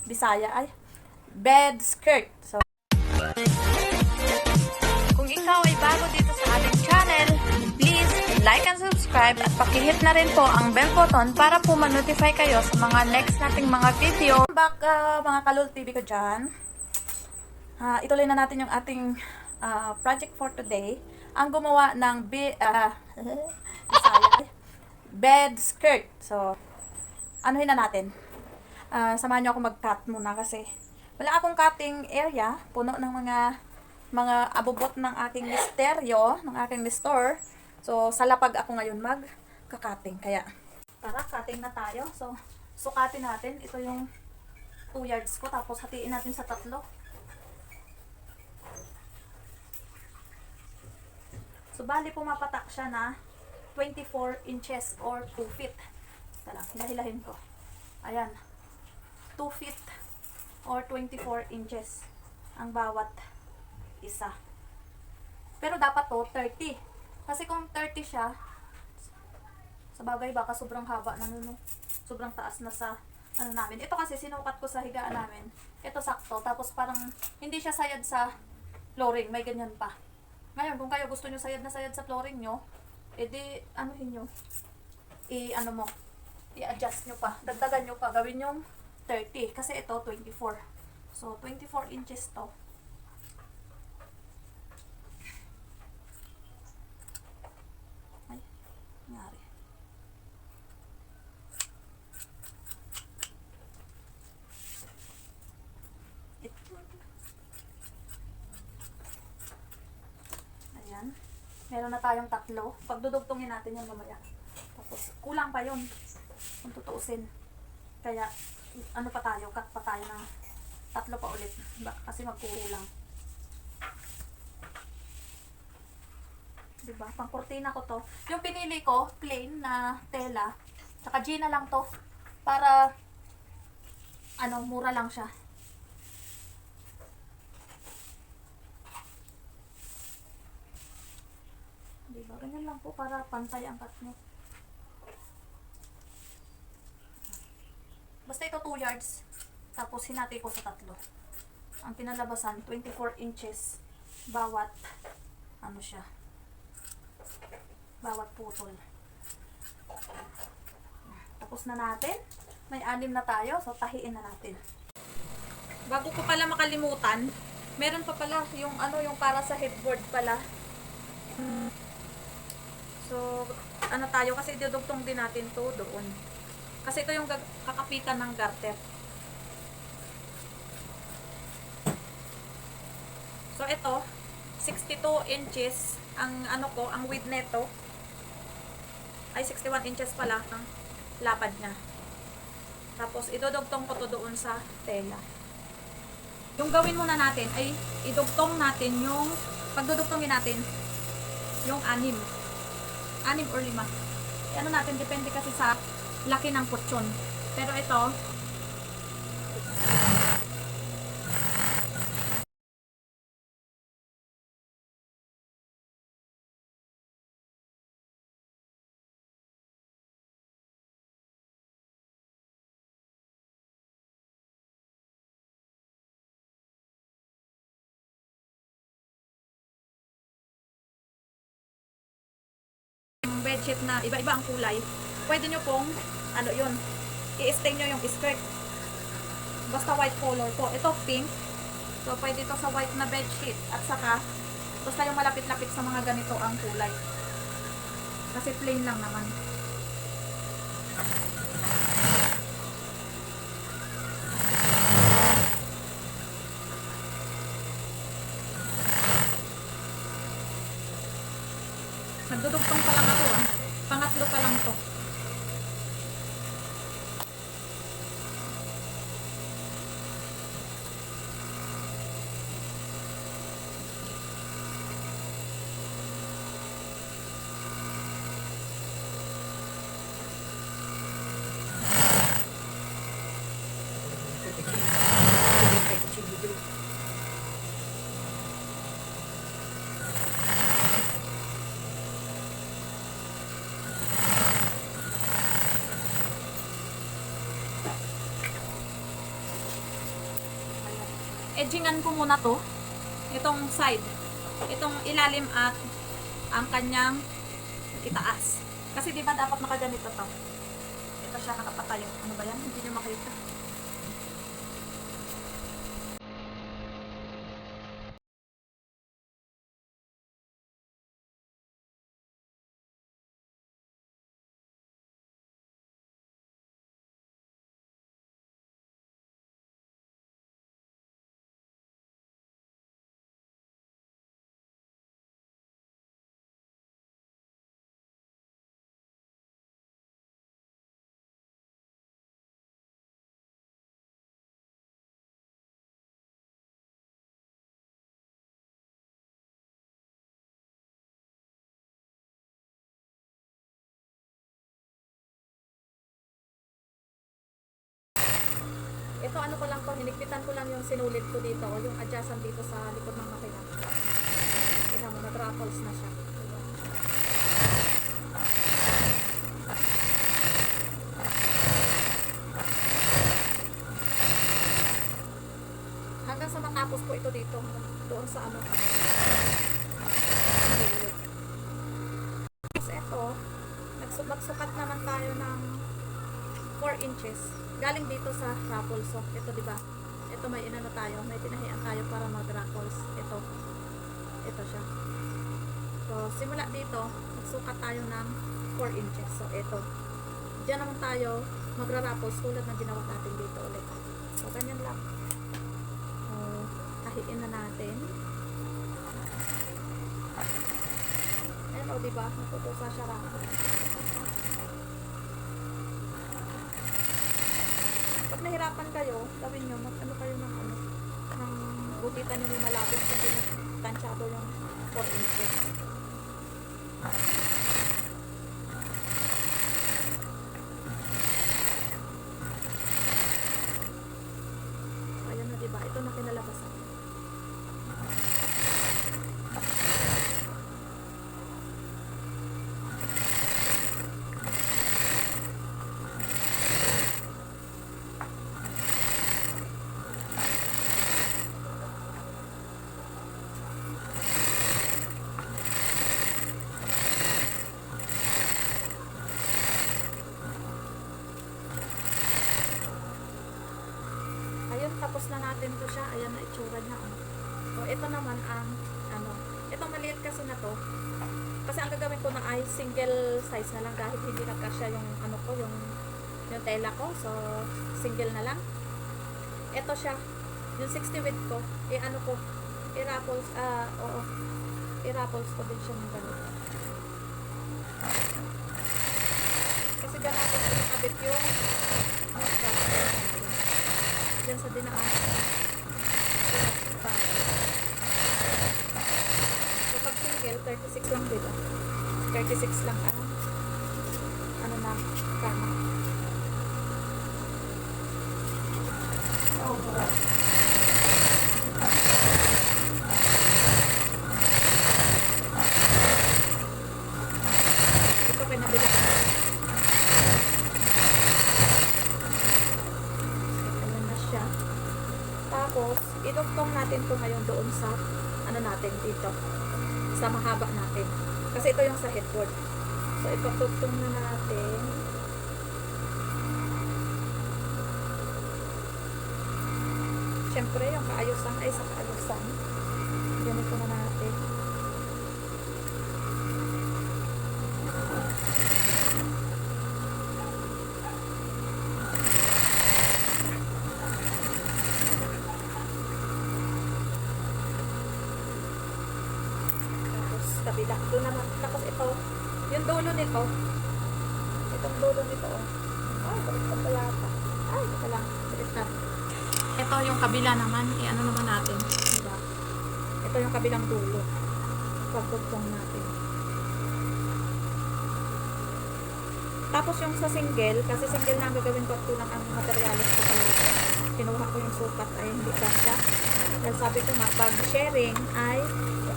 Bisaya ay bed skirt. So, kung ikaw ay bago dito sa ating channel, please like and subscribe at pakihit na rin po ang bell button para po ma-notify kayo sa mga next nating mga video. Back mga Kalul TV ko dyan. Ituloy na natin yung ating project for today. Ang gumawa ng bed skirt. So, anuhin na natin. Samahan nyo ako mag-cut muna kasi wala akong cutting area. Puno ng mga abubot ng aking misteryo, ng aking store. So, sa lapag ako ngayon mag-cutting. Kaya, tara, cutting na tayo. So, sukatin natin. Ito yung 2 yards ko. Tapos, hatiin natin sa 3. So, bali pumapatak siya na 24 inches or 2 feet. Tara, hilahin ko. Ayan. 2 feet or 24 inches ang bawat isa. Pero dapat to 30. Kasi kung 30 siya, sa bagay baka sobrang haba na nun. Sobrang taas na sa ano namin. Ito kasi sinukat ko sa higaan namin. Ito sakto. Tapos parang hindi siya sayad sa flooring. May ganyan pa. Ngayon, kung kayo gusto nyo sayad na sayad sa flooring nyo, edi anuhin nyo. I-adjust nyo pa. Dagdagan nyo pa. Gawin yung 30. Kasi ito, 24. So, 24 inches to. Ay, nangyari. Ayan. Meron na tayong 3. Pagdudugtungin natin yan mamaya. Tapos, kulang pa yun. Kung tutuusin. Kaya, ano pa tayo, cut pa tayo ng 3 pa ulit. Kasi magkukulang. Diba? Pang kurtina ko to. Yung pinili ko, plain na tela. Tsaka Gina lang to. Para, mura lang siya. Diba? Ganyan lang po para pantay ang cut nyo. Basta ito 2 yards. Tapos hinati ko sa 3. Ang pinalabasan, 24 inches. Bawat, bawat putol. Tapos na natin. May 6 na tayo. So, tahiin na natin. Bago ko pala makalimutan, meron pa pala yung yung para sa headboard pala. So, tayo kasi dudugtong din natin to doon. Kasi ito yung kakapitan ng garter. So, ito, 62 inches ang ang width neto. Ay, 61 inches pala ang lapad niya. Tapos, idudugtong ko to doon sa tela. Yung gawin muna natin ay idugtong natin yung, pagdudugtongin natin, yung 6. 6 or 5. Natin, depende kasi sa laki ng kutsyon. Pero ito, bedsheet na iba-iba ang kulay. Pwede nyo pong i-stain nyo yung skirt. Basta white color po. Ito pink. So, pwede ito sa white na bedsheet. At saka, basta yung malapit-lapit sa mga ganito ang kulay. Kasi plain lang naman. Nagdudugtong pa lang ako Pangatlo pa lang to. edgingan ko muna to. Itong side. Itong ilalim at ang kanyang itaas. Kasi di ba dapat nakaganito to? Ito siya nakapatayo. Ano ba yan? Hindi nyo makita. Ito ano ko lang to, hinigpitan ko lang yung sinulit ko dito o yung adjacent dito sa likod ng makina. Tingnan mo, nag-raffles na siya. Hanggang sa matapos ko ito dito, doon sa ano. Tapos ito, magsukat naman tayo ng 4 inches. Galing dito sa raffles. So, ito diba? Ito may inano tayo. May pinahian tayo para mag-raffles. Ito siya. So, simula dito, magsukat tayo ng 4 inches. So, ito. Diyan naman tayo magra-raffles tulad ng ginawa natin dito ulit. So, ganyan lang. So, kahiin na natin. Ayan o, diba? Natutusa siya raffles. Pag nahirapan kayo, gawin nyo, mag-ano kayo ng ano, ng gutitan nyo yung malapit kung hindi tansyado yung 4 inches. Ayan na diba, ito na kinalabasan. Tapos na natin to siya. Ayan na itsura niya. So, ito naman ang ano. Itong maliit kasi na to. Kasi ang gagawin ko na ay single size na lang dahil hindi nagkasya yung ano ko, yung tela ko. So, single na lang. Ito siya. Yung 60 width ko. I-ano ko. I-raffles. Oo. I-raffles ko din siya ng ganito. Kasi ganito ko nakabit yung dyan sa dinaan. So, pag single, 36 lang dito. 36 lang ang ano na, kama. Ito pinabila ko. Tapos, idugtong natin ito ngayon doon sa ano natin dito. Sa mahaba natin. Kasi ito yung sa headboard. So, ipagtugtong na natin. Siyempre, yung kaayusan ay sa kaayusan. Ganito na natin. Kabila. Doon naman. Tapos ito, yung dulo nito. Itong dulo nito. Ay, baliktad pa yata. Ay, ito lang. Baliktad. Ito yung kabila naman. I-ano naman natin. Diba? Ito yung kabilang dulo. Pagtugtong natin. Tapos yung sa single, kasi single na ang gagawin ko at kulang ang materialis ko pala. Kinuha ko yung sukat ay hindi kasya. Dahil sabi ko nga, pag sharing ay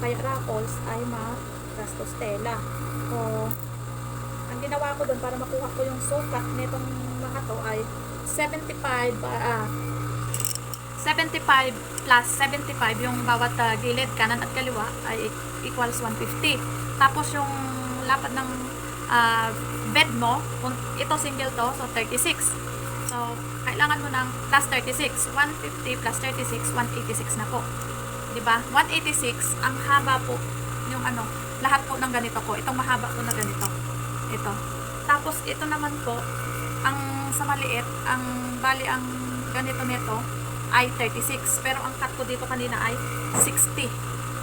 kaya raffles ay ma-gastos tela. So, ang ginawa ko doon para makuha ko yung sukat nitong mga to ay 75 75 plus 75 yung bawat gilid, kanan at kaliwa ay equals 150. Tapos yung lapad ng bed mo, kung ito single to, so 36. So, kailangan mo ng plus 36. 150 plus 36, 186 na po. Diba? 186, ang haba po, yung ano, lahat po ng ganito ko. Itong mahaba po na ganito. Ito. Tapos, ito naman po, ang sa maliit, ang bali ang ganito nito ay 36. Pero ang cut ko dito kanina ay 60.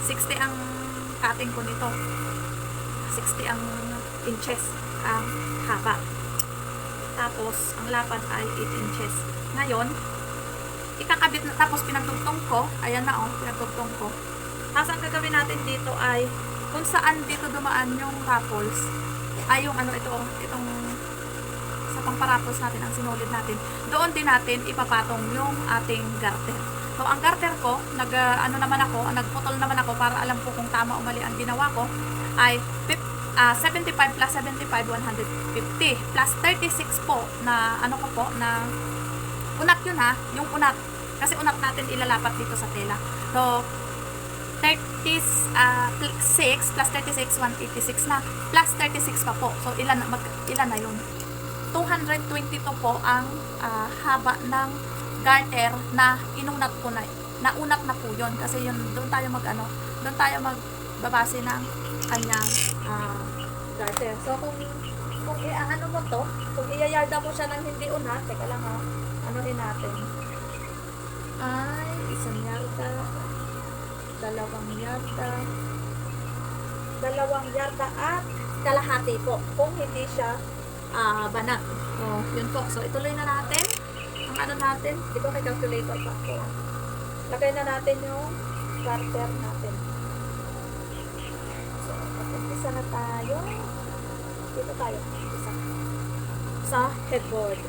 60 ang cutting ko nito. 60 ang inches ang haba. Tapos, ang lapad ay 8 inches. Ngayon, ikakabit na, tapos pinagtugtong ko, ayan na oh, pinagtugtong ko. Tapos, ang gagawin natin dito ay, kung saan dito dumaan yung raffles, ay yung ano, itong sa pang-paraffles natin, ang sinulid natin, doon din natin ipapatong yung ating garter. So, ang garter ko, nagputol naman ako para alam ko kung tama o mali ang ginawa ko, ay 75 plus 75, 150 plus 36 po na ano ko po na unat yun ha, yung unat kasi unat natin ilalapat dito sa tela. So 36 plus 36, 186 na plus 36 pa po. So ilan na yun? 222 po ang haba ng garter na inunat ko na naunat na po yun kasi yun doon tayo magbabase ng kanyang garter. So, kung ano mo to, kung iyayarda mo siya ng hindi unat, teka lang ha, anuhin natin. Ay, isang yarda, dalawang yarda at kalahati po, kung hindi siya banat. So, yun po. So, ituloy na natin. Ang ano natin, di ba may calculator pa po. Lagay na natin yung garter natin. Isa na tayo. Dito tayo. Isa. Sa headboard.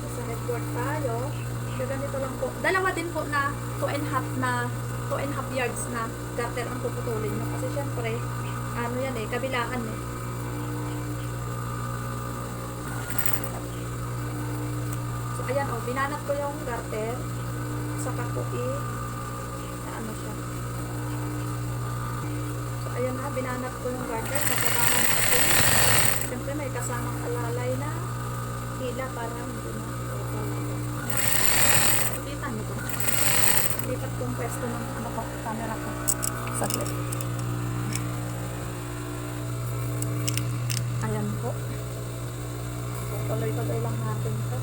Sa headboard tayo. Ganito lang po. Dalawa din po na 2.5 yards na garter ang puputulin nyo. Kasi syempre, ano yan eh, kabilaan eh. So, ayan o. Binanat ko yung garter. Saka ko na ano siya. Ayan na, binanat ko yung garter. Nagkabama natin. Siyempre may kasamang alalay na hila para hindi na sulitan nito. Lipat kong pwesto ng camera ko. Saglit. Ayan po. Tuloy-tuloy lang natin ito.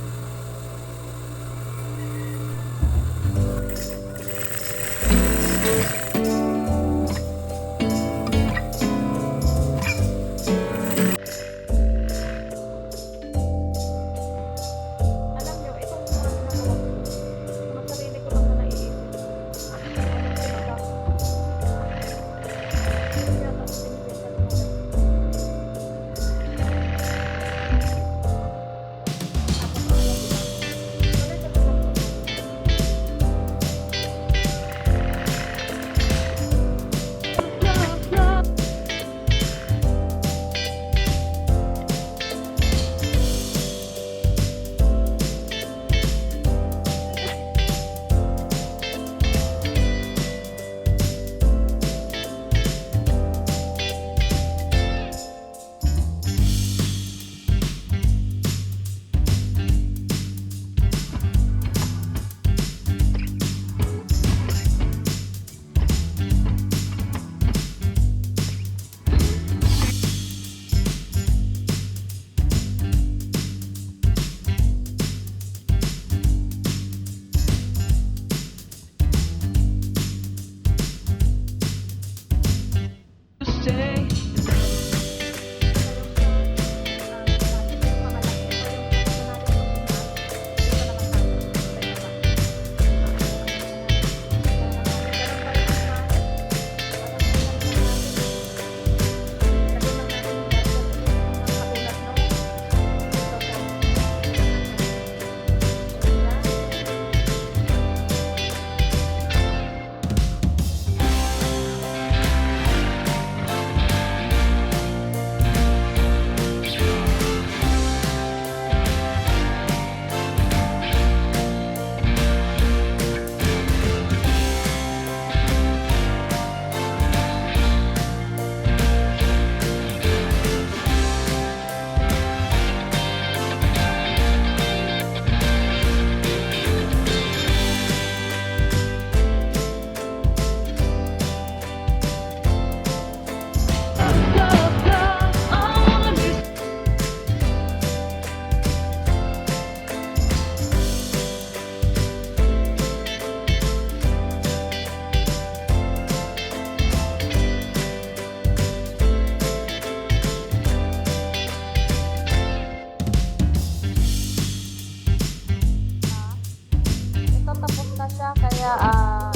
siya, kaya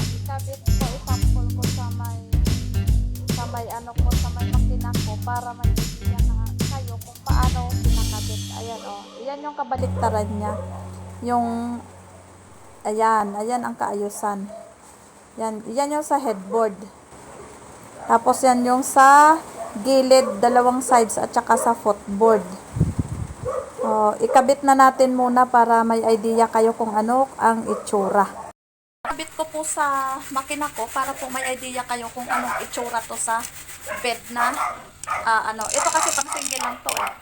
ikabit ko, isample ko sa may ano ko, sa may makina ko para may idea na kayo kung paano pinakabit. Ayan o, yan yung kabaliktaran niya. Yung, ayan ang kaayusan. Yan yung sa headboard. Tapos yan yung sa gilid, dalawang sides at saka sa footboard. Ikabit na natin muna para may idea kayo kung ano ang itsura. Ikabit ko po sa makina ko para po may idea kayo kung anong itsura to sa bed na ito kasi pang single lang to eh.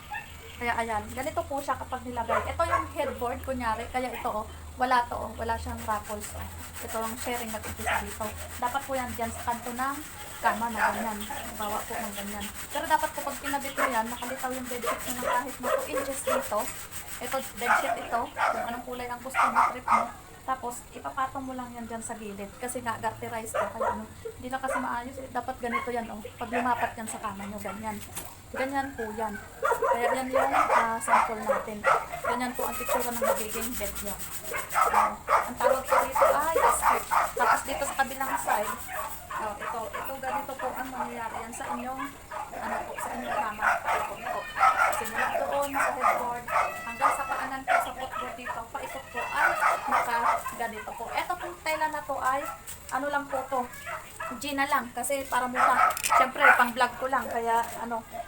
Kaya ayan, ganito po siya kapag nilagay. Ito yung headboard kunyari, kaya ito wala siyang raffles Ito yung sharing na umpisa dito. Dapat po yan dyan sa kanto ng kama na ganyan. Bawa po ng ganyan. Pero dapat po pag pinabit mo yan, nakalitaw yung bedsheet mo ng kahit na 2 inches dito. Ito, bedsheet ito, kung anong kulay ang gusto mo, trip mo. Tapos, ipapatong mo lang yan dyan sa gilid. Kasi nga, garterize ka. Kaya hindi na kasi maayos. Dapat ganito yan, Pag lumapat yan sa kama nyo, ganyan. Ganyan po yan. Kaya yan yung sample natin. Ganyan po ang picture ng magiging bed nyo. Ang tawag po dito ay skirt. Tapos dito sa kabilang side, ito ganito po ang mangyayari yan sa inyong, sa inyong kama. Ito. Simula doon sa headboard, hanggang sa paanan po sa footboard dito, paikot po ay ganito po. Ito pong tela na to ay, lang po to, Gina lang, kasi para mukha. Siyempre, pang vlog ko lang, kaya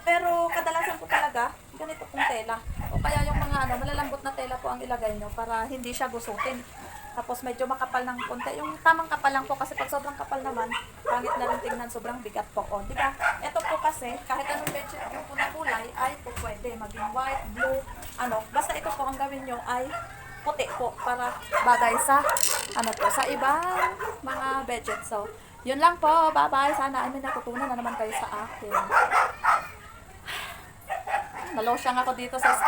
Pero kadalasan po talaga, ganito pong tela. O kaya yung mga malalambot na tela po ang ilagay nyo para hindi siya gusutin. Tapos medyo makapal ng konti. Yung tamang kapal lang po kasi pag sobrang kapal naman, pangit na rin tingnan, sobrang bigat po. Diba? Ito po kasi, kahit anong bedsheet yung po na kulay, ay po pwede. Maging white, blue, Basta ito po ang gawin nyo ay puti po para bagay sa, sa ibang mga bedsheet. So, yun lang po. Bye-bye. Sana ay may natutunan na naman kayo sa akin. Nalosyang ako dito sa